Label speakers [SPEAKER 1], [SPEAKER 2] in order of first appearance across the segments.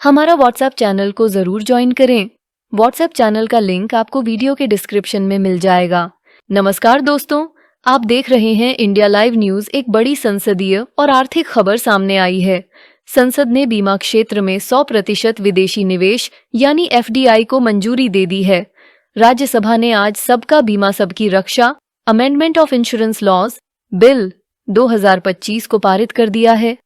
[SPEAKER 1] हमारा WhatsApp channel को जरूर ज्वाइन करें। व्हाट्सएप चैनल का लिंक आपको वीडियो के डिस्क्रिप्शन में मिल जाएगा। नमस्कार दोस्तों, आप देख रहे हैं इंडिया लाइव न्यूज। एक बड़ी संसदीय और आर्थिक खबर सामने आई है। संसद ने बीमा क्षेत्र में 100% विदेशी निवेश यानी FDI को मंजूरी दे दी है। राज्यसभा ने आज सबका बीमा सबकी रक्षा amendment of insurance laws bill 2025 को पारित कर दिया है।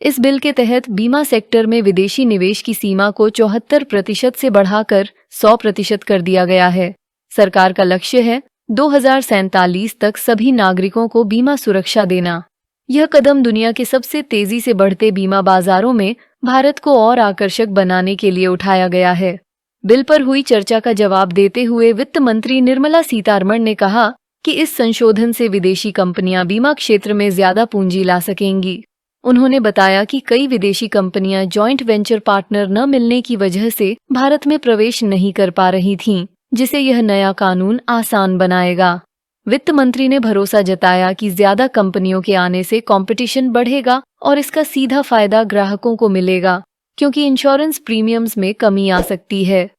[SPEAKER 1] इस बिल के तहत बीमा सेक्टर में विदेशी निवेश की सीमा को 74% से बढ़ाकर 100% कर दिया गया है। सरकार का लक्ष्य है 2047 तक सभी नागरिकों को बीमा सुरक्षा देना। यह कदम दुनिया के सबसे तेजी से बढ़ते बीमा बाजारों में भारत को और आकर्षक बनाने के लिए उठाया गया है। बिल पर हुई चर्चा का जवाब देते हुए वित्त मंत्री निर्मला सीतारमण ने कहा कि इस संशोधन से विदेशी कंपनियां बीमा क्षेत्र में ज्यादा पूंजी ला सकेंगी। उन्होंने बताया कि कई विदेशी कंपनियां जॉइंट वेंचर पार्टनर न मिलने की वजह से भारत में प्रवेश नहीं कर पा रही थीं, जिसे यह नया कानून आसान बनाएगा। वित्त मंत्री ने भरोसा जताया कि ज्यादा कंपनियों के आने से कंपटीशन बढ़ेगा और इसका सीधा फायदा ग्राहकों को मिलेगा, क्योंकि इंश्योरेंस प्रीमियम्स में कमी आ सकती है।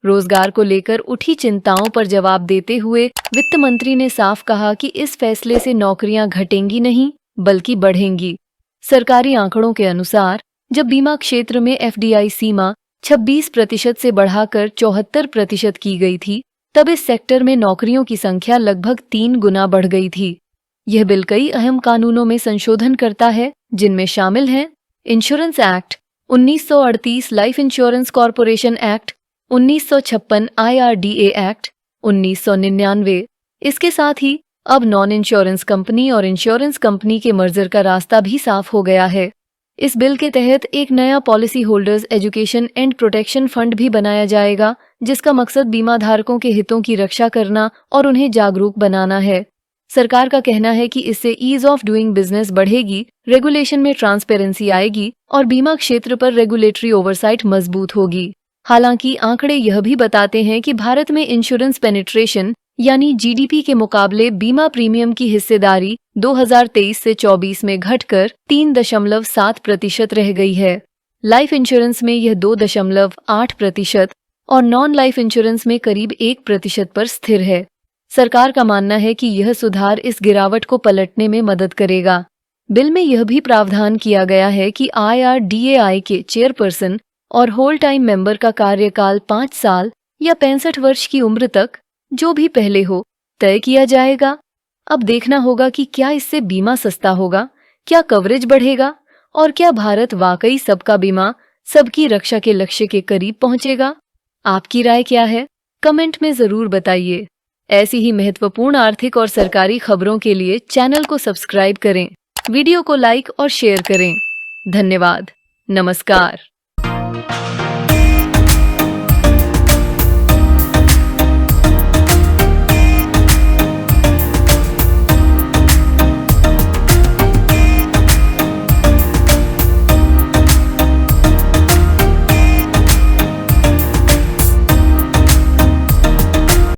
[SPEAKER 1] रोजगार को लेकर उठी चिंताओं पर जवाब देते हुए वित्त मंत्री ने साफ कहा कि इस फैसले से नौकरियां घटेंगी नहीं बल्कि बढ़ेंगी। सरकारी आंकड़ों के अनुसार जब बीमा क्षेत्र में FDI सीमा 26% से बढ़ाकर 74% की गई थी, तब इस सेक्टर में नौकरियों की संख्या लगभग 3 गुना बढ़ गई थी। यह बिल कई अहम कानूनों में संशोधन करता है, जिनमें शामिल हैं insurance act 1938, life insurance corporation act 1956, IRDA act 1999। इसके साथ ही अब नॉन इंश्योरेंस कंपनी और इंश्योरेंस कंपनी के मर्जर का रास्ता भी साफ हो गया है। इस बिल के तहत एक नया policy holders education and protection fund भी बनाया जाएगा, जिसका मकसद बीमा धारकों के हितों की रक्षा करना और उन्हें जागरूक बनाना है। सरकार का कहना है कि इससे ईज ऑफ डूइंग बिजनेस बढ़ेगी, रेगुलेशन में ट्रांसपेरेंसी आएगी और बीमा क्षेत्र पर रेगुलेटरी ओवरसाइट मजबूत होगी। हालांकि आंकड़े यह भी बताते हैं कि भारत में इंश्योरेंस पेनिट्रेशन यानी GDP के मुकाबले बीमा प्रीमियम की हिस्सेदारी 2023 से 24 में घटकर 3.7% रह गई है। लाइफ इंश्योरेंस में यह 2.8% और नॉन लाइफ इंश्योरेंस में करीब 1% पर स्थिर है। सरकार का मानना है कि यह सुधार इस गिरावट को पलटने में मदद करेगा। बिल में यह भी प्रावधान किया गया है कि IRDAI के चेयरपर्सन और होल टाइम मेंबर का कार्यकाल 5 साल या 65 वर्ष की उम्र तक, जो भी पहले हो, तय किया जाएगा। अब देखना होगा कि क्या इससे बीमा सस्ता होगा, क्या कवरेज बढ़ेगा और क्या भारत वाकई सबका बीमा सबकी रक्षा के लक्ष्य के करीब पहुंचेगा। आपकी राय क्या है? कमेंट में जरूर बताइए। ऐसी ही महत्वपूर्ण आर्थिक और सरकारी खबरों के लिए चैनल को सब्सक्राइब करें, वीडियो को लाइक और शेयर करें। धन्यवाद। नमस्कार।